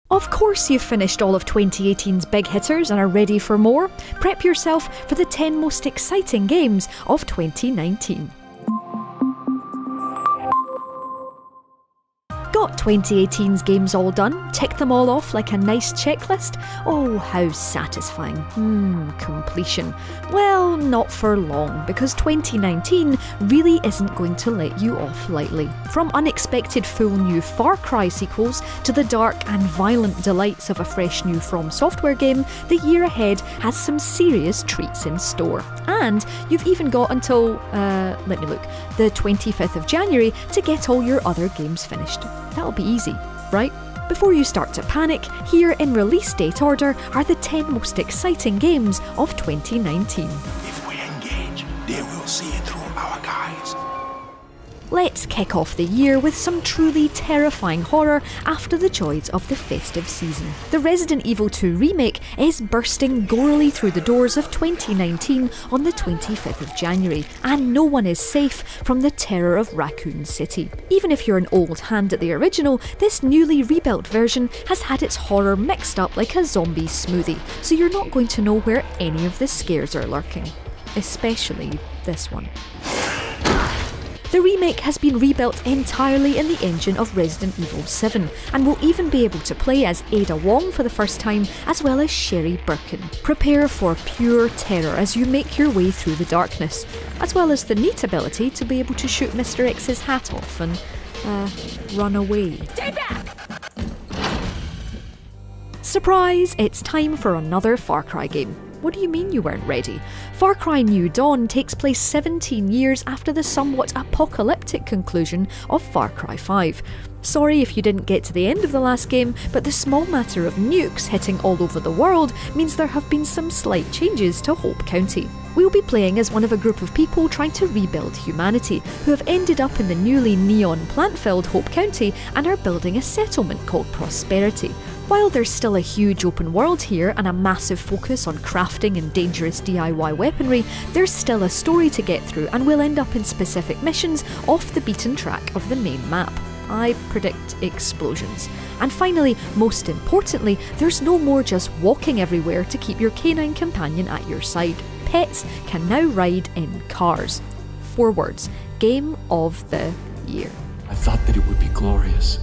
Of course you've finished all of 2018's big hitters and are ready for more. Prep yourself for the 10 most exciting games of 2019. Got 2018's games all done? Tick them all off like a nice checklist? Oh, how satisfying. Completion. Well, not for long, because 2019 really isn't going to let you off lightly. From unexpected full new Far Cry sequels to the dark and violent delights of a fresh new From Software game, the year ahead has some serious treats in store. And you've even got until, the 25th of January to get all your other games finished. That'll be easy, right? Before you start to panic, here in release date order are the 10 most exciting games of 2019. If we engage, they will see it through our guise. Let's kick off the year with some truly terrifying horror after the joys of the festive season. The Resident Evil 2 Remake is bursting gorily through the doors of 2019 on the 25th of January, and no one is safe from the terror of Raccoon City. Even if you're an old hand at the original, this newly rebuilt version has had its horror mixed up like a zombie smoothie, so you're not going to know where any of the scares are lurking. Especially this one. The remake has been rebuilt entirely in the engine of Resident Evil 7, and will even be able to play as Ada Wong for the first time, as well as Sherry Birkin. Prepare for pure terror as you make your way through the darkness, as well as the neat ability to be able to shoot Mr. X's hat off and, run away. Stay back! Surprise! It's time for another Far Cry game. What do you mean you weren't ready? Far Cry New Dawn takes place 17 years after the somewhat apocalyptic conclusion of Far Cry 5. Sorry if you didn't get to the end of the last game, but the small matter of nukes hitting all over the world means there have been some slight changes to Hope County. We'll be playing as one of a group of people trying to rebuild humanity, who have ended up in the newly neon plant-filled Hope County and are building a settlement called Prosperity. While there's still a huge open world here and a massive focus on crafting and dangerous DIY weaponry, there's still a story to get through, and we'll end up in specific missions off the beaten track of the main map. I predict explosions. And finally, most importantly, there's no more just walking everywhere to keep your canine companion at your side. Pets can now ride in cars. 4 words. Game of the year. I thought that it would be glorious.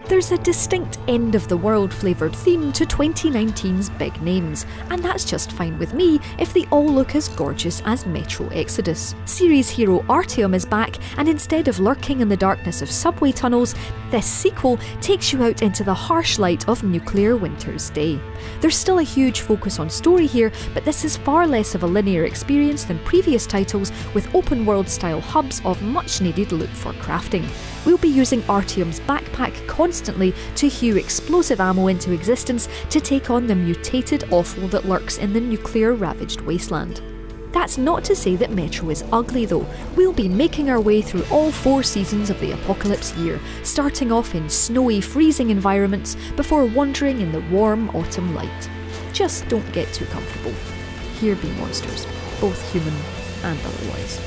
There's a distinct end-of-the-world flavoured theme to 2019's big names, and that's just fine with me if they all look as gorgeous as Metro Exodus. Series hero Artyom is back, and instead of lurking in the darkness of subway tunnels, this sequel takes you out into the harsh light of nuclear winter's day. There's still a huge focus on story here, but this is far less of a linear experience than previous titles, with open-world style hubs of much-needed loot for crafting. We'll be using Artyom's backpack constantly to hew explosive ammo into existence to take on the mutated offal that lurks in the nuclear-ravaged wasteland. That's not to say that Metro is ugly though. We'll be making our way through all 4 seasons of the apocalypse year, starting off in snowy, freezing environments before wandering in the warm autumn light. Just don't get too comfortable. Here be monsters, both human and otherwise.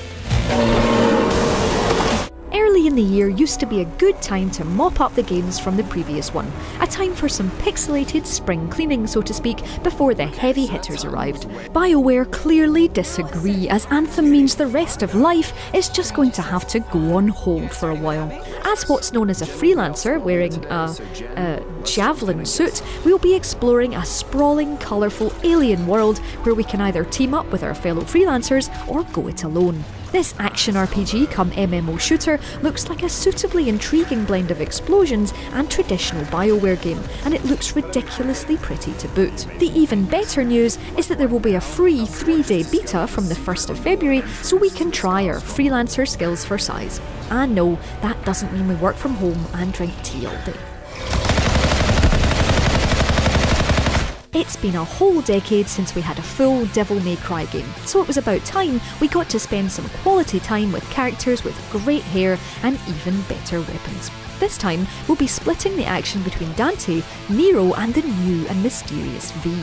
Early in the year used to be a good time to mop up the games from the previous one, a time for some pixelated spring cleaning, so to speak, before the heavy hitters arrived. BioWare clearly disagree, as Anthem means the rest of life is just going to have to go on hold for a while. As what's known as a freelancer wearing a javelin suit, we'll be exploring a sprawling, colourful alien world where we can either team up with our fellow freelancers or go it alone. This action RPG come MMO shooter looks like a suitably intriguing blend of explosions and traditional BioWare game, and it looks ridiculously pretty to boot. The even better news is that there will be a free 3-day beta from the 1st of February, so we can try our freelancer skills for size. And no, that doesn't mean we work from home and drink tea all day. It's been a whole decade since we had a full Devil May Cry game, so it was about time we got to spend some quality time with characters with great hair and even better weapons. This time, we'll be splitting the action between Dante, Nero and the new and mysterious V.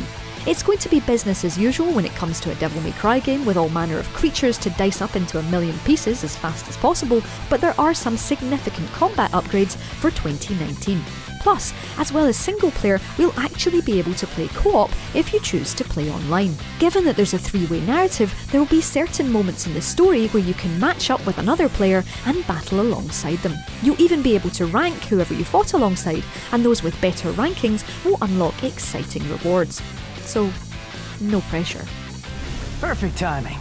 It's going to be business as usual when it comes to a Devil May Cry game, with all manner of creatures to dice up into a million pieces as fast as possible, but there are some significant combat upgrades for 2019. Plus, as well as single player, we'll actually be able to play co-op if you choose to play online. Given that there's a three-way narrative, there will be certain moments in the story where you can match up with another player and battle alongside them. You'll even be able to rank whoever you fought alongside, and those with better rankings will unlock exciting rewards. So, no pressure. Perfect timing.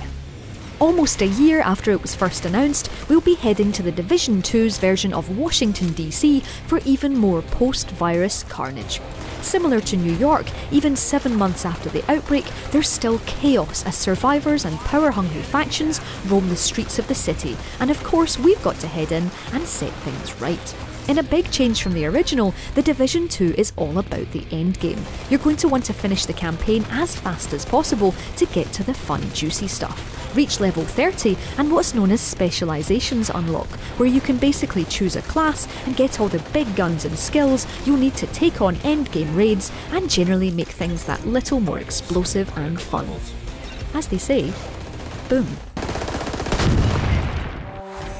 Almost a year after it was first announced, we'll be heading to the Division 2's version of Washington DC for even more post-virus carnage. Similar to New York, even 7 months after the outbreak, there's still chaos as survivors and power-hungry factions roam the streets of the city, and of course we've got to head in and set things right. In a big change from the original, The Division 2 is all about the endgame. You're going to want to finish the campaign as fast as possible to get to the fun, juicy stuff. Reach level 30 and what's known as specialisations unlock, where you can basically choose a class and get all the big guns and skills you'll need to take on endgame raids and generally make things that little more explosive and fun. As they say, boom.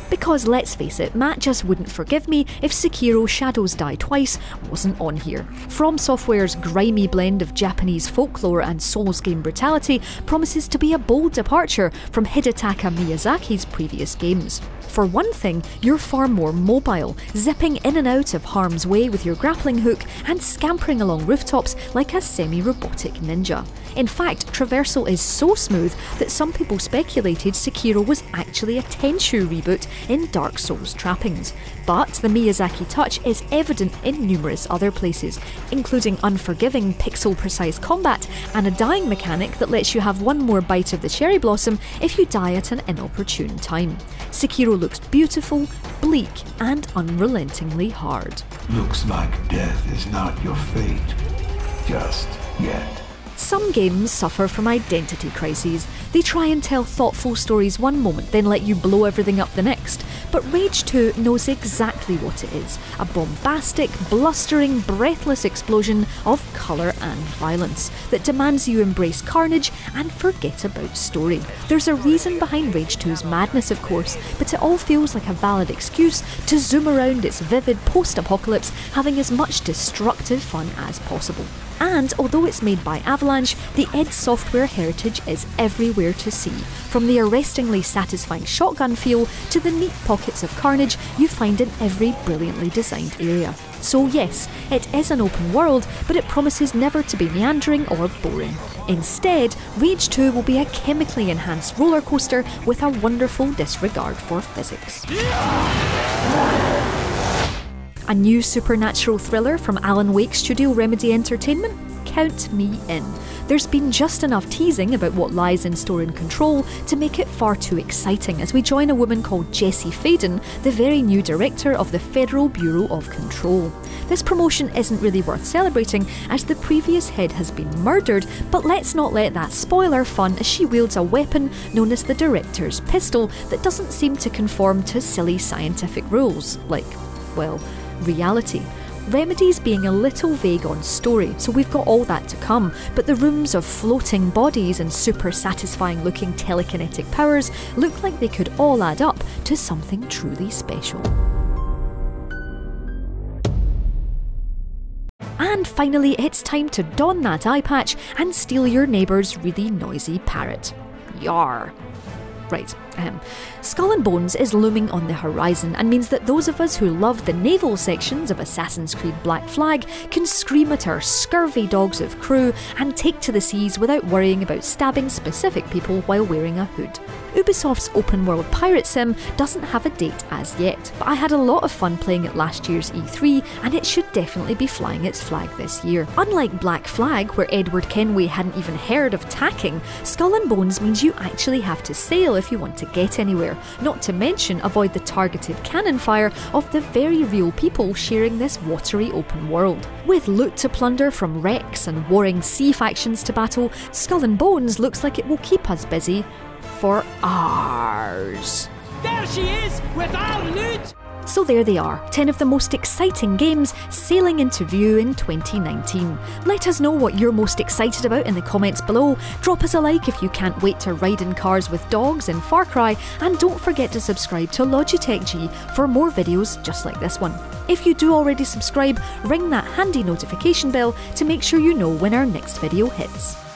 Because let's face it, Matt just wouldn't forgive me if Sekiro Shadows Die Twice wasn't on here. From Software's grimy blend of Japanese folklore and Souls game brutality promises to be a bold departure from Hidetaka Miyazaki's previous games. For one thing, you're far more mobile, zipping in and out of harm's way with your grappling hook and scampering along rooftops like a semi-robotic ninja. In fact, traversal is so smooth that some people speculated Sekiro was actually a Tenchu reboot in Dark Souls trappings. But the Miyazaki touch is evident in numerous other places, including unforgiving pixel-precise combat and a dying mechanic that lets you have one more bite of the cherry blossom if you die at an inopportune time. Sekiro looks beautiful, bleak, and unrelentingly hard. Looks like death is not your fate. Just yet. Some games suffer from identity crises. They try and tell thoughtful stories one moment, then let you blow everything up the next. But Rage 2 knows exactly what it is. A bombastic, blustering, breathless explosion of colour and violence that demands you embrace carnage and forget about story. There's a reason behind Rage 2's madness, of course, but it all feels like a valid excuse to zoom around its vivid post-apocalypse, having as much destructive fun as possible. And although it's made by Avalanche, the id Software heritage is everywhere to see, from the arrestingly satisfying shotgun feel to the neat pockets of carnage you find in every brilliantly designed area. So yes, it is an open world, but it promises never to be meandering or boring. Instead, Rage 2 will be a chemically enhanced roller coaster with a wonderful disregard for physics. A new supernatural thriller from Alan Wake's studio Remedy Entertainment? Count me in. There's been just enough teasing about what lies in store in Control to make it far too exciting as we join a woman called Jessie Faden, the very new director of the Federal Bureau of Control. This promotion isn't really worth celebrating as the previous head has been murdered, but let's not let that spoil our fun as she wields a weapon known as the director's pistol that doesn't seem to conform to silly scientific rules, like, well, reality. Remedy's being a little vague on story, so we've got all that to come, but the rooms of floating bodies and super satisfying looking telekinetic powers look like they could all add up to something truly special. And finally, it's time to don that eye patch and steal your neighbour's really noisy parrot. Yarr. Right, Skull and Bones is looming on the horizon and means that those of us who love the naval sections of Assassin's Creed Black Flag can scream at our scurvy dogs of crew and take to the seas without worrying about stabbing specific people while wearing a hood. Ubisoft's open world pirate sim doesn't have a date as yet, but I had a lot of fun playing it last year's E3 and it should definitely be flying its flag this year. Unlike Black Flag, where Edward Kenway hadn't even heard of tacking, Skull and Bones means you actually have to sail if you want to get anywhere, not to mention avoid the targeted cannon fire of the very real people sharing this watery open world. With loot to plunder from wrecks and warring sea factions to battle, Skull and Bones looks like it will keep us busy for hours. There she is, with our loot! So there they are, 10 of the most exciting games sailing into view in 2019. Let us know what you're most excited about in the comments below, drop us a like if you can't wait to ride in cars with dogs in Far Cry, and don't forget to subscribe to Logitech G for more videos just like this one. If you do already subscribe, ring that handy notification bell to make sure you know when our next video hits.